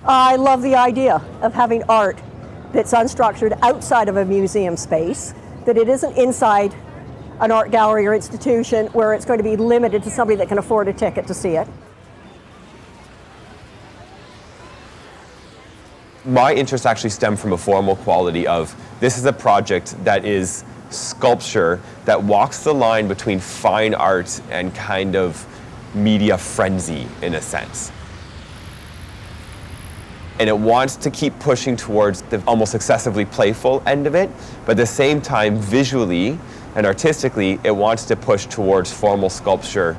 I love the idea of having art that's unstructured outside of a museum space, that it isn't inside an art gallery or institution where it's going to be limited to somebody that can afford a ticket to see it. My interest actually stemmed from a formal quality of, this is a project that is sculpture that walks the line between fine art and kind of media frenzy in a sense. And it wants to keep pushing towards the almost excessively playful end of it, but at the same time, visually and artistically, it wants to push towards formal sculpture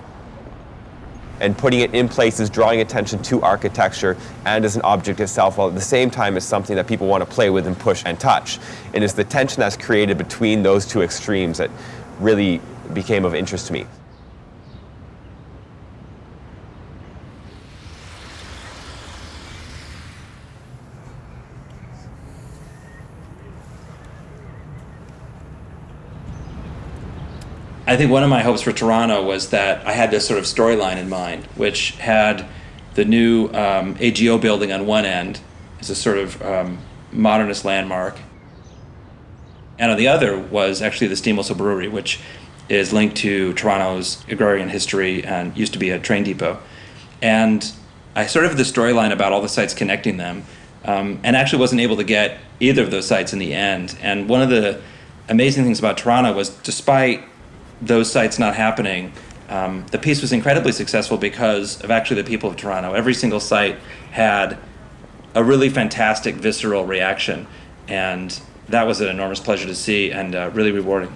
and putting it in places, drawing attention to architecture and as an object itself, while at the same time it's something that people want to play with and push and touch. And it's the tension that's created between those two extremes that really became of interest to me. I think one of my hopes for Toronto was that I had this sort of storyline in mind, which had the new AGO building on one end as a sort of modernist landmark. And on the other was actually the Steam Whistle Brewery, which is linked to Toronto's agrarian history and used to be a train depot. And I sort of had the storyline about all the sites connecting them, and actually wasn't able to get either of those sites in the end. And one of the amazing things about Toronto was, despite those sites not happening, the piece was incredibly successful because of actually the people of Toronto. Every single site had a really fantastic visceral reaction, and that was an enormous pleasure to see and really rewarding.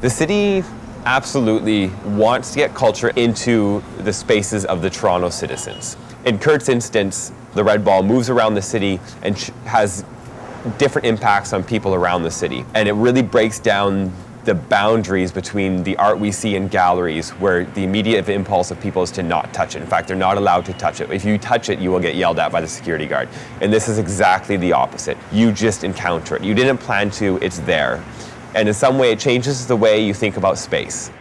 The city absolutely wants to get culture into the spaces of the Toronto citizens. In Kurt's instance, the Red Ball moves around the city and has different impacts on people around the city. And it really breaks down the boundaries between the art we see in galleries, where the immediate impulse of people is to not touch it. In fact, they're not allowed to touch it. If you touch it, you will get yelled at by the security guard. And this is exactly the opposite. You just encounter it. You didn't plan to, it's there. And in some way, it changes the way you think about space.